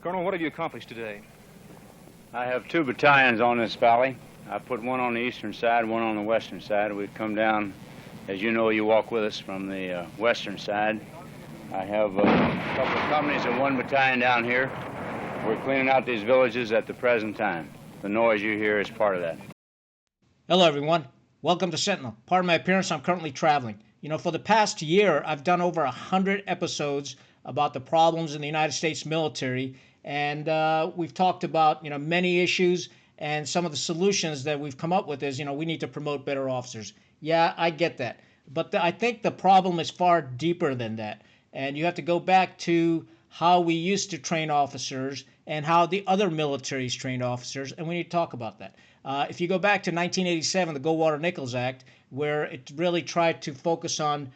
Colonel, what have you accomplished today? I have two battalions on this valley. I put one on the eastern side, one on the western side. We've come down, as you know, you walk with us from the western side. I have a couple of companies and one battalion down here. We're cleaning out these villages at the present time. The noise you hear is part of that. Hello, everyone. Welcome to Sentinel. Pardon my appearance, I'm currently traveling. For the past year, I've done over 100 episodes about the problems in the United States military, and we've talked about, many issues, and some of the solutions that we've come up with is, we need to promote better officers. Yeah, I get that. But I think the problem is far deeper than that. And you have to go back to how we used to train officers and how the other militaries trained officers, and we need to talk about that. If you go back to 1987, the Goldwater-Nichols Act, where it really tried to focus on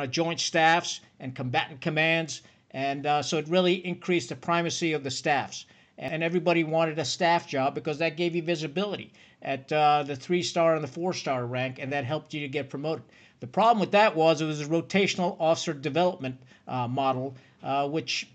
joint staffs and combatant commands, and so it really increased the primacy of the staffs. And everybody wanted a staff job because that gave you visibility at the 3-star and the 4-star rank, and that helped you to get promoted. The problem with that was it was a rotational officer development model, which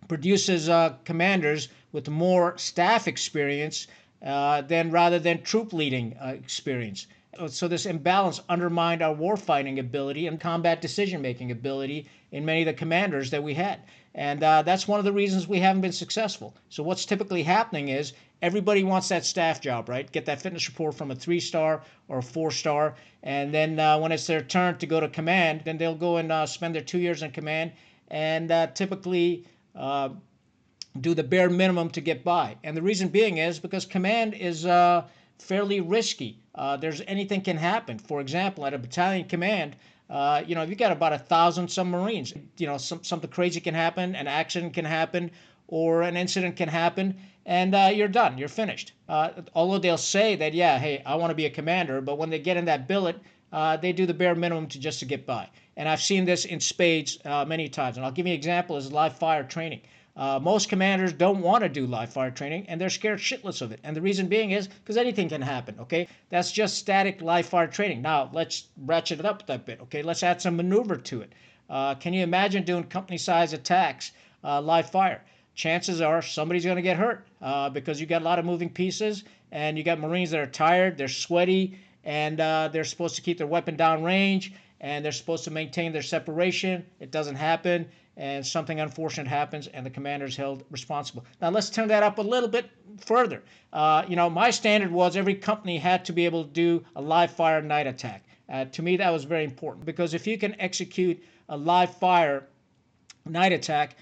produces commanders with more staff experience rather than troop leading experience. So this imbalance undermined our warfighting ability and combat decision-making ability in many of the commanders that we had. And that's one of the reasons we haven't been successful. So what's typically happening is everybody wants that staff job, right? Get that fitness report from a 3-star or a 4-star. And then when it's their turn to go to command, then they'll go and spend their 2 years in command and typically do the bare minimum to get by. And the reason being is because command is fairly risky. Anything can happen. For example, at a battalion command, you've got about 1,000 some Marines. Something crazy can happen, an accident can happen, or an incident can happen, and you're done. You're finished. Although they'll say that, yeah, hey, I want to be a commander, but when they get in that billet, they do the bare minimum just to get by. And I've seen this in spades many times. And I'll give you an example is live fire training. Most commanders don't want to do live fire training, and they're scared shitless of it. And the reason being is because anything can happen, okay? That's just static live fire training. Now, let's ratchet it up that bit, okay? Let's add some maneuver to it. Can you imagine doing company-size attacks, live fire? Chances are somebody's going to get hurt because you got a lot of moving pieces, and you got Marines that are tired, they're sweaty, and they're supposed to keep their weapon down range, and they're supposed to maintain their separation. It doesn't happen, and something unfortunate happens, and the commander is held responsible. Now, let's turn that up a little bit further. My standard was every company had to be able to do a live fire night attack. To me, that was very important, because if you can execute a live fire night attack,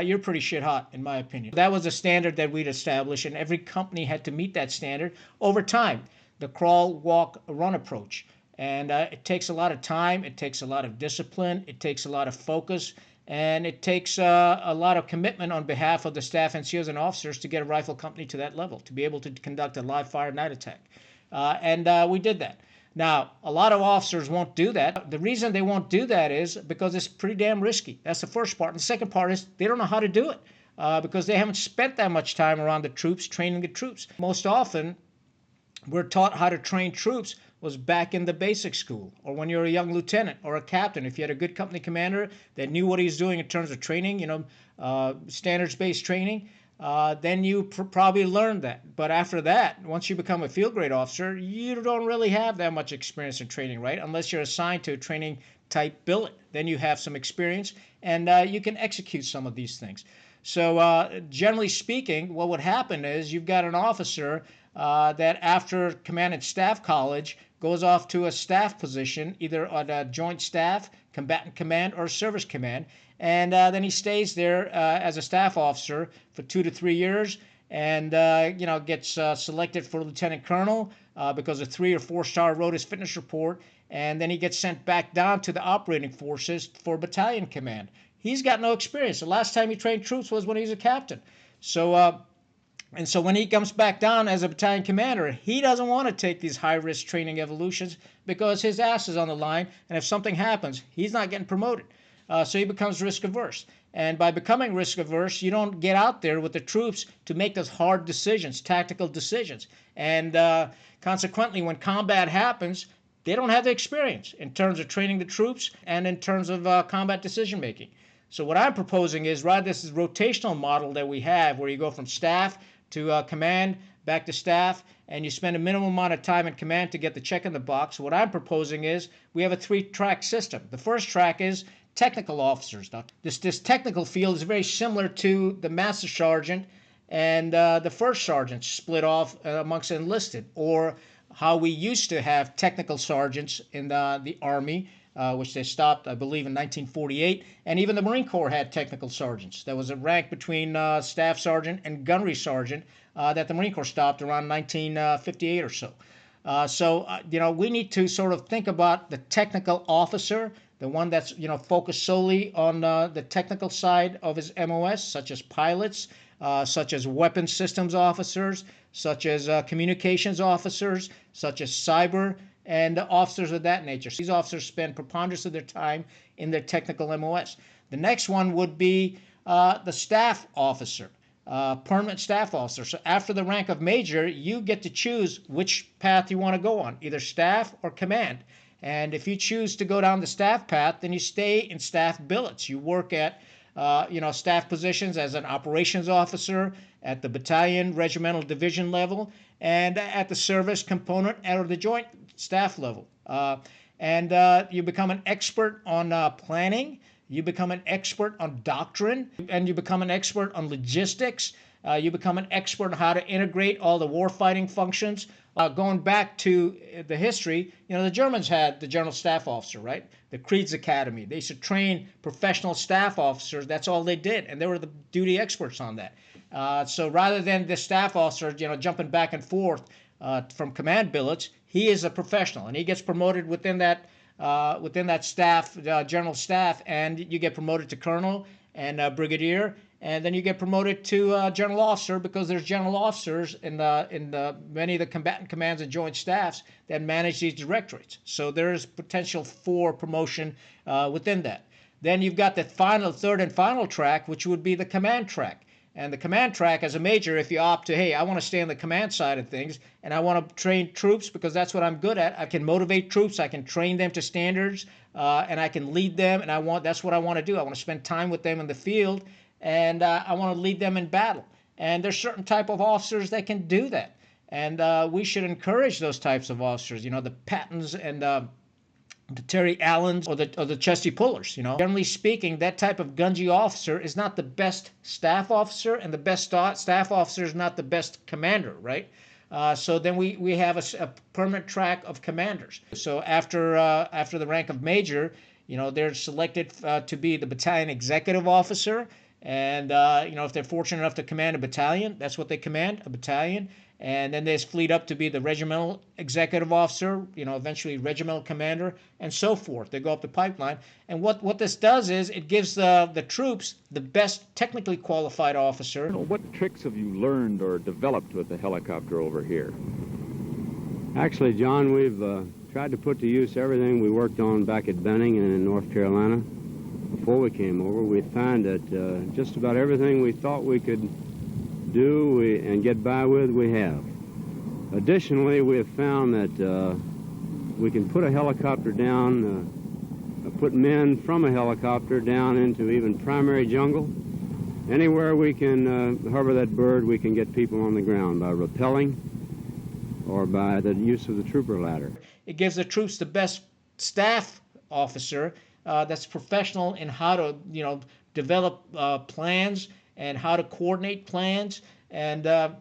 you're pretty shit hot, in my opinion. That was a standard that we'd established, and every company had to meet that standard over time. The crawl, walk, run approach. And it takes a lot of time, it takes a lot of discipline, it takes a lot of focus, and it takes a lot of commitment on behalf of the staff NCOs and officers to get a rifle company to that level, to be able to conduct a live fire night attack. And we did that. Now, a lot of officers won't do that. The reason they won't do that is because it's pretty damn risky. That's the first part. And the second part is they don't know how to do it because they haven't spent that much time around the troops, training the troops. Most often, we're taught how to train troops was back in the basic school, or when you're a young lieutenant or a captain. If you had a good company commander that knew what he was doing in terms of training, standards-based training, then you probably learned that. But after that, once you become a field grade officer, you don't really have that much experience in training, right? Unless you're assigned to a training type billet. Then you have some experience, and you can execute some of these things. So generally speaking, what would happen is you've got an officer that after command and staff college goes off to a staff position, either on a joint staff, combatant command, or service command, and then he stays there as a staff officer for 2 to 3 years, and gets selected for lieutenant colonel because a 3 or 4-star wrote his fitness report, and then he gets sent back down to the operating forces for battalion command. He's got no experience. The last time he trained troops was when he was a captain. So when he comes back down as a battalion commander, he doesn't want to take these high-risk training evolutions because his ass is on the line, and if something happens, he's not getting promoted. So he becomes risk-averse. And by becoming risk-averse, you don't get out there with the troops to make those hard decisions, tactical decisions. And consequently, when combat happens, they don't have the experience in terms of training the troops and in terms of combat decision-making. So what I'm proposing is, rather this is rotational model that we have, where you go from staff to command, back to staff, and you spend a minimum amount of time in command to get the check in the box. What I'm proposing is we have a 3-track system. The first track is technical officers. Now, this technical field is very similar to the master sergeant and the first sergeant split off amongst enlisted, or how we used to have technical sergeants in the Army, which they stopped, I believe, in 1948. And even the Marine Corps had technical sergeants. There was a rank between staff sergeant and gunnery sergeant that the Marine Corps stopped around 1958 or so. We need to sort of think about the technical officer, the one that's, focused solely on the technical side of his MOS, such as pilots, such as weapons systems officers, such as communications officers, such as cyber, and officers of that nature. These officers spend preponderance of their time in their technical MOS. The next one would be the staff officer, permanent staff officer. So after the rank of major, you get to choose which path you want to go on, either staff or command. And if you choose to go down the staff path, then you stay in staff billets. You work at staff positions as an operations officer at the battalion, regimental, division level, and at the service component or the joint staff level. You become an expert on planning. You become an expert on doctrine, and you become an expert on logistics. You become an expert on how to integrate all the warfighting functions. Going back to the history, the Germans had the General Staff Officer, right? The Creed's Academy. They used to train professional staff officers. That's all they did, and they were the duty experts on that. So rather than the staff officer, jumping back and forth from command billets, he is a professional, and he gets promoted within that staff, general staff, and you get promoted to colonel and brigadier. And then you get promoted to general officer, because there's general officers in many of the combatant commands and joint staffs that manage these directorates. So there is potential for promotion within that. Then you've got the third and final track, which would be the command track. And the command track, as a major, if you opt to, hey, I want to stay on the command side of things, and I want to train troops because that's what I'm good at. I can motivate troops, I can train them to standards, and I can lead them, and that's what I want to do. I want to spend time with them in the field, and I want to lead them in battle. And there's certain type of officers that can do that. And we should encourage those types of officers, the Pattons and the Terry Allens or the Chesty Pullers. Generally speaking, that type of gungy officer is not the best staff officer, and the best staff officer is not the best commander, right? So then we have a permanent track of commanders. So after the rank of major, they're selected to be the battalion executive officer. And, if they're fortunate enough to command a battalion, that's what they command, a battalion. And then they fleet up to be the regimental executive officer, eventually regimental commander, and so forth. They go up the pipeline. And what this does is it gives the troops the best technically qualified officer. What tricks have you learned or developed with the helicopter over here? Actually, John, we've tried to put to use everything we worked on back at Benning and in North Carolina. Before we came over, we found that just about everything we thought we could do and get by with, we have. Additionally, we have found that we can put a helicopter down, put men from a helicopter down into even primary jungle. Anywhere we can hover that bird, we can get people on the ground by rappelling or by the use of the trooper ladder. It gives the troops the best staff officer that's professional in how to, develop plans and how to coordinate plans and how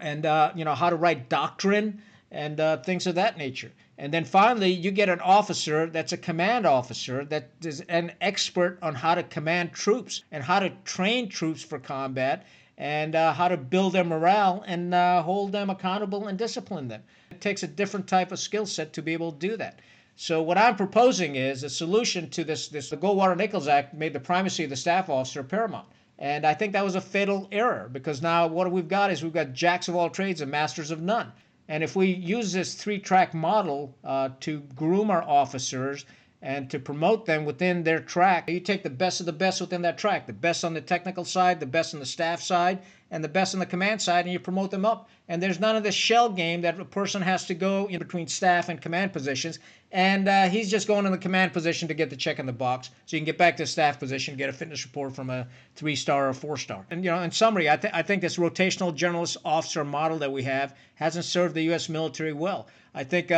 to write doctrine and things of that nature. And then finally, you get an officer that's a command officer that is an expert on how to command troops and how to train troops for combat and how to build their morale and hold them accountable and discipline them. It takes a different type of skill set to be able to do that. So what I'm proposing is a solution to this. The Goldwater-Nichols Act made the primacy of the staff officer paramount. And I think that was a fatal error, because now what we've got jacks of all trades and masters of none. And if we use this 3-track model to groom our officers and to promote them within their track, you take the best of the best within that track, the best on the technical side, the best on the staff side, and the best on the command side, and you promote them up. And there's none of this shell game that a person has to go in between staff and command positions, and he's just going in the command position to get the check in the box so you can get back to staff position, get a fitness report from a 3-star or 4-star. And in summary, I think this rotational generalist officer model that we have hasn't served the U.S. military well. I think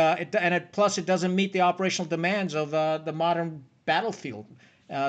plus it doesn't meet the operational demands of the modern battlefield.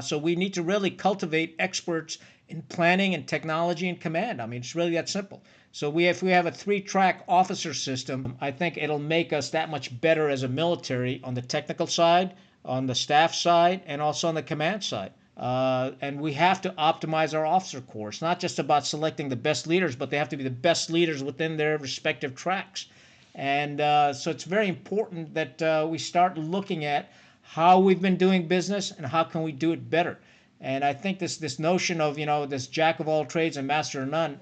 So we need to really cultivate experts in planning and technology and command. I mean, it's really that simple. So if we have a 3-track officer system, I think it'll make us that much better as a military on the technical side, on the staff side, and also on the command side. And we have to optimize our officer corps. It's not just about selecting the best leaders, but they have to be the best leaders within their respective tracks. And so it's very important that we start looking at how we've been doing business and how can we do it better. And I think this notion of this jack of all trades and master of none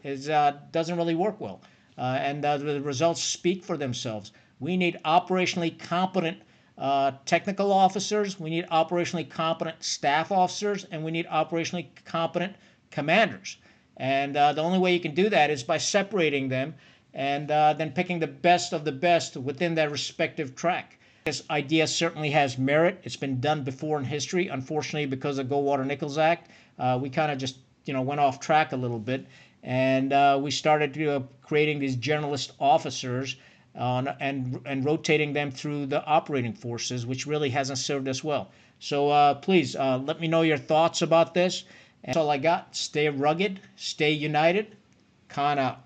doesn't really work well. And the results speak for themselves. We need operationally competent technical officers. We need operationally competent staff officers, and we need operationally competent commanders. And the only way you can do that is by separating them and then picking the best of the best within their respective track. This idea certainly has merit. It's been done before in history. Unfortunately, because of the Goldwater-Nichols Act, we kind of just went off track a little bit, and we started creating these generalist officers and rotating them through the operating forces, which really hasn't served us well. So please let me know your thoughts about this. And that's all I got. Stay rugged, stay united. Khan out.